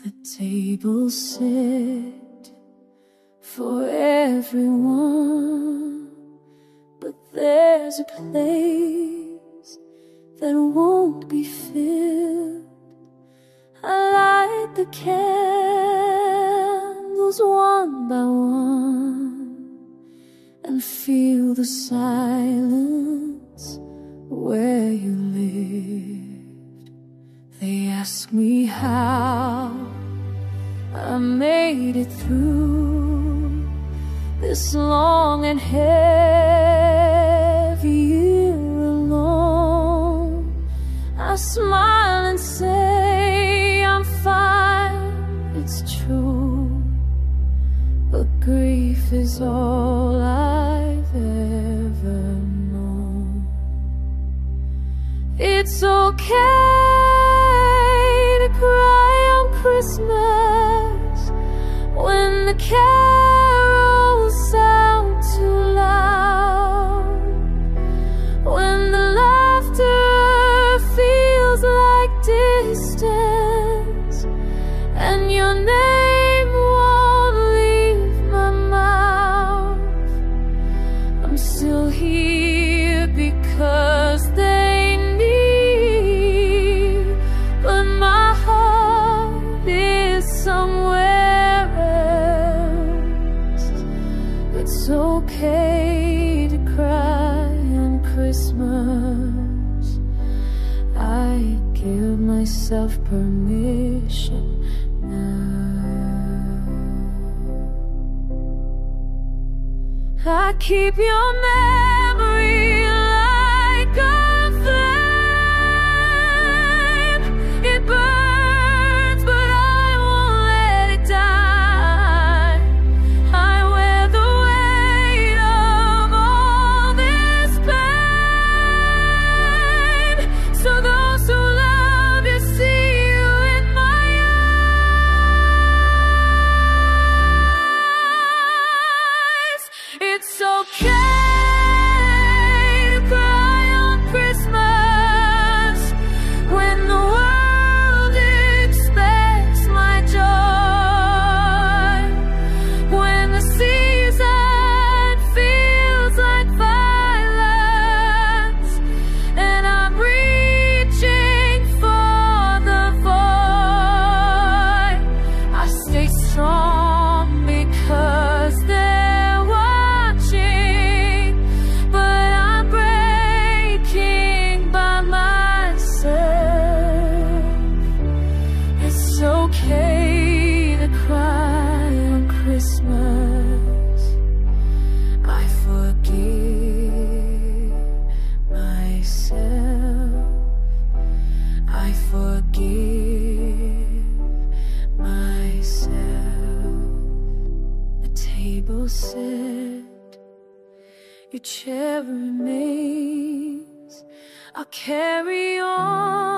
The table set for everyone, but there's a place that won't be filled. I light the candles one by one and feel the silence where you lived. They ask me how I made it through this long and heavy year alone. I smile and say I'm fine, it's true, but grief is all I've ever known. It's okay to cry on Christmas when the carols sound too loud, when the laughter feels like distance and your name won't leave my mouth. I'm still here because they need, but my heart is somewhere else. It's okay to cry on Christmas. I give myself permission now. I keep your memory like a flame. It burns, but I won't let it die. I wear the weight of all this pain, so those who love you see you in my eyes. It's okay to cry on Christmas when the world expects my joy, when the season feels like violence and I'm reaching for the void. I stay strong because they're watching, but I'm breaking by myself. It's okay to cry on Christmas. I forgive myself. I forgive myself. The table set, your chair remains. I'll carry on